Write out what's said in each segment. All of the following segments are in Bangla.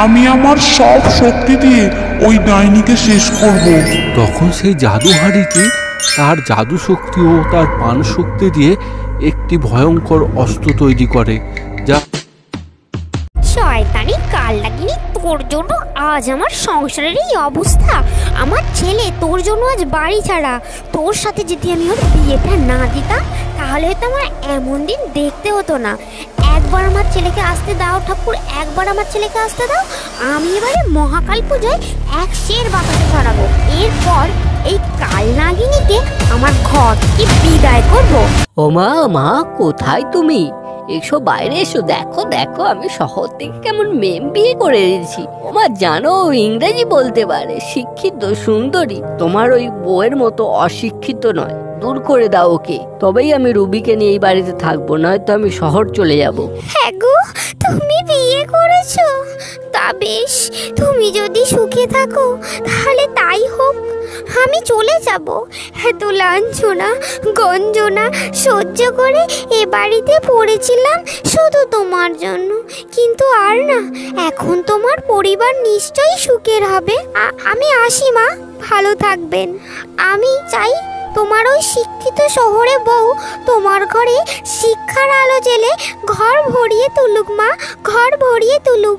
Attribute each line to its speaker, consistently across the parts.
Speaker 1: আমি আমার সব শক্তি দিয়ে ওই ডাইনিকে শেষ করব।
Speaker 2: তখন সেই জাদুহারিটি তার জাদু শক্তি ও তার পান শক্তি দিয়ে একটি ভয়ঙ্কর অস্ত্র তৈরি করে, যা
Speaker 3: শয়তানি কাল লাগিনি, তোর জন্য আজ আমার সংসারের এই অবস্থা। আমার ছেলে তোর জন্য আজ বাড়ি ছাড়া। তোর সাথে যদি আমি ওর বিয়েটা না দিতাম তাহলে হয়তো আমার এমন দিন দেখতে হতো না। একবার আমার ছেলেকে আসতে দাও ঠাকুর, একবার আমার ছেলেকে আসতে দাও। আমি এবারে মহাকাল পুজোয় এক শের বাতাসে ছড়াবো। এরপর এই কাল নাগিনীকে আমার ঘর কি বিদায় করবো।
Speaker 4: ওমা মা, কোথায় তুমি? এসো বাইরে এসো, দেখো দেখো আমি শহর থেকে কেমন মেম বিয়ে করে এনেছি। ওমা জানো, ইংরেজি বলতে পারে, শিক্ষিত, সুন্দরী। তোমার ওই বউয়ের মতো অশিক্ষিত নয়। দূর করে দাও ওকে, তবেই আমি রুবিকে নিয়ে এই বাড়িতে থাকবো, নয়তো আমি শহর চলে যাব।
Speaker 3: হ্যাঁ গো, তুমি বিয়ে করেছো, তা বেশ। তুমি যদি সুখে থাকো তাহলে তাই হোক, আমি চলে যাব। এত লাঞ্ছনা গঞ্জনা সহ্য করে এ বাড়িতে পড়েছিলাম শুধু তোমার জন্য, কিন্তু আর না, এখন তোমার পরিবার নিশ্চয়ই সুখের হবে। আমি আসি মা, ভালো থাকবেন। আমি চাই তোমার ওই শিক্ষিত শহরে বউ তোমার ঘরে শিক্ষার আলো জ্বেলে ঘর ভরিয়ে তুলুক মা, ঘর ভরিয়ে তুলুক।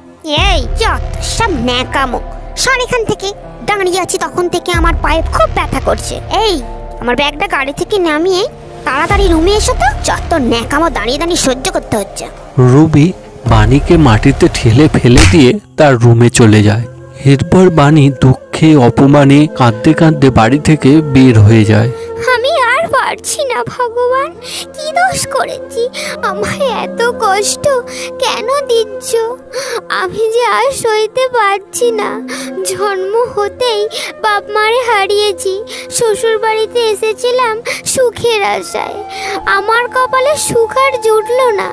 Speaker 3: এই যত সব ন্যাকামো, সর এখান থেকে। দাঁড়িয়ে আছি তখন থেকে আমার পায়ে খুব ব্যথা করছে। এই আমার ব্যাগটা গাড়ি থেকে নামিয়ে তাড়াতাড়ি রুমে এসো তো, যত ন্যাকামো দাঁড়িয়ে দাঁড়িয়ে সহ্য করতে হচ্ছে।
Speaker 2: রুবি বাণীকে মাটিতে ঠেলে ফেলে দিয়ে তার রুমে চলে যায়। এরপর বাণী দুঃখে অপমানে কাঁদতে কাঁদতে বাড়ি থেকে বের হয়ে যায়।
Speaker 3: আমি আর পারছি না ভগবান, কি দোষ করেছি? আমায় এত কষ্ট কেন দিচ্ছ? আমি যে আর সইতে পারছি না। জন্ম হতেই বাপ মারে হারিয়েছি, শ্বশুর বাড়িতে এসেছিলাম সুখের আশায়। আমার কপালে সুখ আর জুটলো না।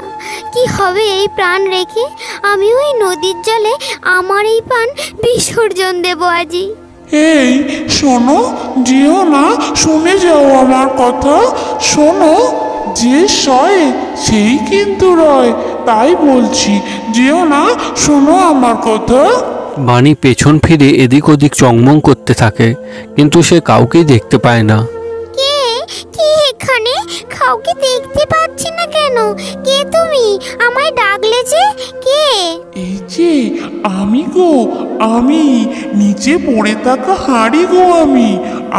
Speaker 3: কি হবে এই প্রাণ রেখে? আমি ওই নদীর জলে আমার এই প্রাণ বিসর্জন দেবো আজই।
Speaker 1: এই শোনো, যেও না, শুনে যাও আমার কথা। শোনো, যে সয় সেই কিন্তু রয়, তাই বলছি, যেও না, শোনো আমার কথা।
Speaker 2: বাণী পেছন ফিরে এদিক ওদিক চংমং করতে থাকে, কিন্তু সে কাউকেই দেখতে পায় না।
Speaker 3: কে কে এখানে? কাউকে দেখতে পাচ্ছি না কেন? কে তুমি? আমায় ডাকলে যে? কে?
Speaker 1: এই যে আমি গো, আমি নিচে পড়ে থাকা হাঁড়ি গো।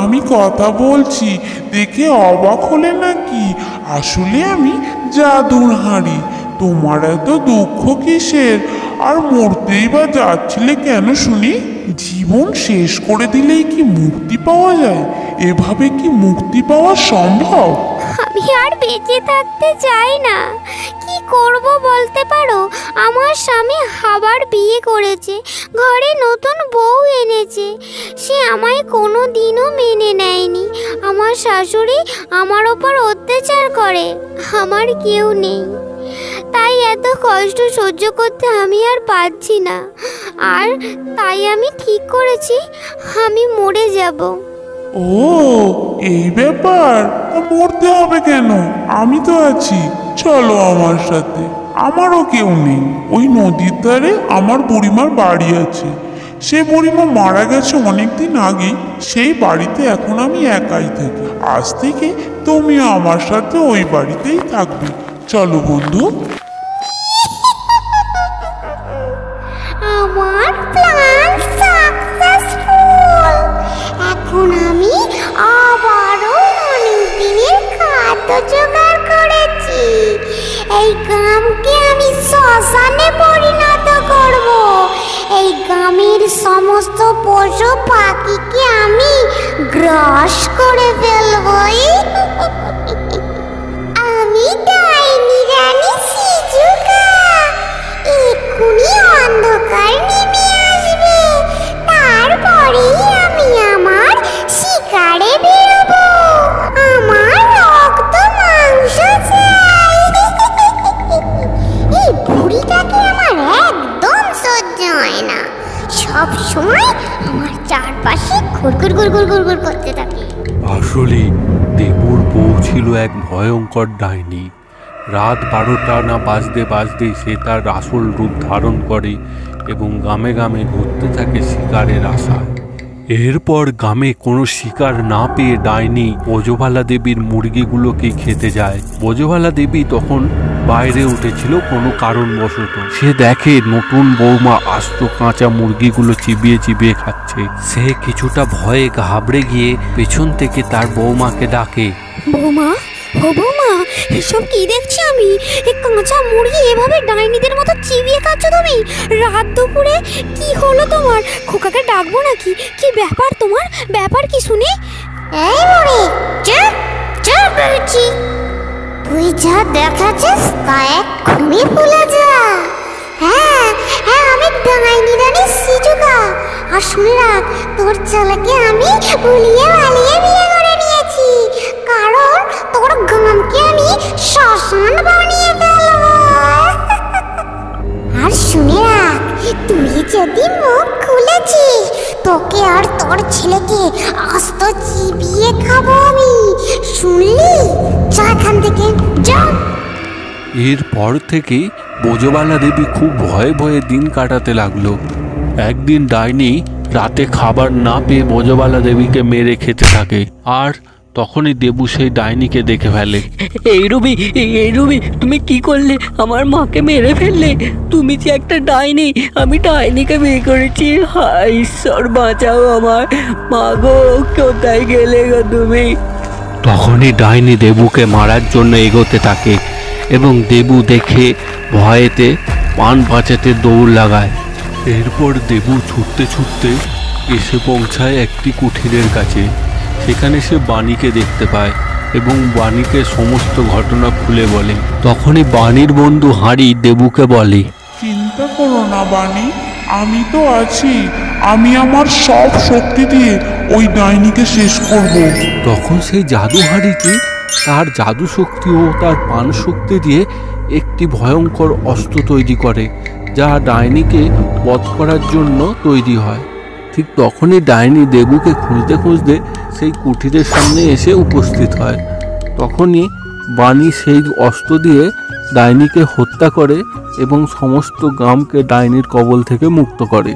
Speaker 1: আমি কথা বলছি দেখে অবাক হলে নাকি? আসলে আমি জাদুর হাঁড়ি। তোমার এত দুঃখ কিসের? আর মরতেই বা যাচ্ছিলে কেন শুনি? জীবন শেষ করে দিলেই কি মুক্তি পাওয়া যায়? এভাবে কি মুক্তি পাওয়া সম্ভব?
Speaker 3: আমি আর বেঁচে থাকতে চাই না। কি করব বলতে পারো? আমার স্বামী আবার বিয়ে করেছে, ঘরে নতুন বউ এনেছে। সে আমায় কোনো দিনও মেনে নেয়নি। আমার শাশুড়ি আমার ওপর অত্যাচার করে। আমার কেউ নেই, তাই এত কষ্ট সহ্য করতে আমি আর পারছি না। আর তাই আমি ঠিক করেছি আমি মরে যাব।
Speaker 1: ও এই ব্যাপার? মরতে হবে কেন? আমি তো আছি, চলো আমার সাথে। আমারও কেউ নেই। ওই নদীর ধারে আমার বুড়িমার বাড়ি আছে। সে বুড়িমা মারা গেছে অনেকদিন আগে। সেই বাড়িতে এখন আমি একাই থাকি। আজ থেকে তুমিও আমার সাথে ওই বাড়িতেই থাকবে। চলো বন্ধু।
Speaker 3: আমার প্ল্যান সাকসেসফুল। এখন আমি আবারও অনেক দিনের খাদ্য জোগাড় করেছি। এই গ্রামকে আমি শ্মশানে পরিণত করব। এই গ্রামের সমস্ত পশু পাখিকে আমি গ্রাস করে ফেলব। আমি ডাইনি রানী সিজুকা। এক্ষুনি অন্ধকার নেমে আসবে, তারপরেই আমি আমার শিকারে বেরোবো। আমার রক্ত মাংস চাই। এই বুড়িটাকে আমার একদম সহ্য হয় না। সব সময় আমার চারপাশে ঘুরঘুর ঘুরঘুর ঘুরঘুর করতে থাকে।
Speaker 2: আসলে দেবুর বউ ছিল এক ভয়ঙ্কর ডাইনি। রাত 12টা না বাজতে বাজতে সে তার আসল রূপ ধারণ করে এবং গ্রামে গ্রামে ঘুরতে থাকে শিকারের আশায়। এরপর গ্রামে কোনো শিকার না পেয়ে ডাইনি ব্রজবালা দেবীর মুরগিগুলোকে খেতে যায়। ব্রজবালা দেবী তখন বাইরে উঠেছিল কোনো কারণবশত। সে দেখে নতুন বৌমা আস্ত কাঁচা মুরগিগুলো চিবিয়ে চিবিয়ে খাচ্ছে। সে কিছুটা ভয়ে ঘাবড়ে গিয়ে পেছন থেকে তার বৌমাকে ডাকে,
Speaker 3: বৌমা, ও বৌমা, এসব কি দেখছি আমি? এই কাঁচা মুরগি এভাবে ডাইনিদের মতো চিবিয়ে খাচ্ছ তুমি? রাত দুপুরে কি হলো তোমার? খোকাকে ডাকবো নাকি? কি ব্যাপার তোমার? ব্যাপার কি শুনি?
Speaker 5: এই বুড়ি, চুপ চুপ বলছি। তুই যা দেখাচ্ছিস তা এক্ষুনি ভুলে যা। হ্যাঁ হ্যাঁ, আমি ডাইনি রানী সিজুকা। আর শুনে রাখ, তোর ছেলেকে আমি ভুলিয়ে ভালিয়ে বিয়ে করে নিয়েছি, কারণ তোর গ্রামকে আমি শ্মশান বানিয়ে ফেলবো। আর শুনে রাখ, তুই যদি মুখ খুলেছিস, তোকে আর তোর ছেলেকে আস্ত চিবিয়ে খাবো আমি। শুনলি? যা এখান থেকে, যা।
Speaker 2: এরপর থেকে ব্রজবালা দেবী খুব ভয়ে ভয়ে দিন কাটাতে লাগলো। একদিন ডাইনি রাতে খাবার না পেয়ে ব্রজবালা দেবীকে মেরে খেতে থাকে। আর তখনই দেবু সেই ডাইনিকে দেখে ফেলে।
Speaker 4: এই রবি, তুমি কি করলে? আমার মাকে মেরে ফেললে। তুমি যে একটা ডাইনি, আমি ডাইনিকে বিয়ে করেছি। হায় ঈশ্বর, বাঁচাও আমার। মা গো, কোথায় গেলে গো তুমি?
Speaker 2: তখনই ডাইনি দেবুকে মারার জন্য এগোতে থাকে এবং দেবু দেখে ভয়েতে পান বাঁচাতে দৌড় লাগায়। এরপর দেবু ছুটতে ছুটতে এসে পৌঁছায় একটি কুঠিরের কাছে। সেখানে সে বাণীকে দেখতে পায় এবং বাণীকে সমস্ত ঘটনা খুলে বলে। তখনই বাণীর বন্ধু হাঁড়ি দেবুকে বলে,
Speaker 1: চিন্তা করো না বাণী, আমি তো আছি। আমি আমার সব শক্তি দিয়ে ওই ডাইনিকে শেষ করব।
Speaker 2: তখন সেই জাদু হাঁড়িটি তার জাদু শক্তি ও তার পান শক্তি দিয়ে একটি ভয়ঙ্কর অস্ত্র তৈরি করে, যা ডাইনিকে বধ করার জন্য তৈরি হয়। ঠিক তখনই ডাইনি দেবুকে খুঁজতে খুঁজতে সেই কুঠিরের সামনে এসে উপস্থিত হয়। তখনই বাণী সেই অস্ত্র দিয়ে ডাইনিকে হত্যা করে এবং সমস্ত গ্রামকে ডাইনির কবল থেকে মুক্ত করে।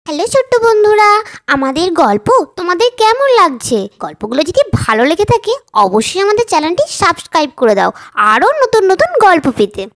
Speaker 3: হ্যালো ছোট্ট বন্ধুরা, আমাদের গল্প তোমাদের কেমন লাগছে? গল্পগুলো যদি ভালো লেগে থাকে অবশ্যই আমাদের চ্যানেলটি সাবস্ক্রাইব করে দাও আরও নতুন নতুন গল্প পেতে।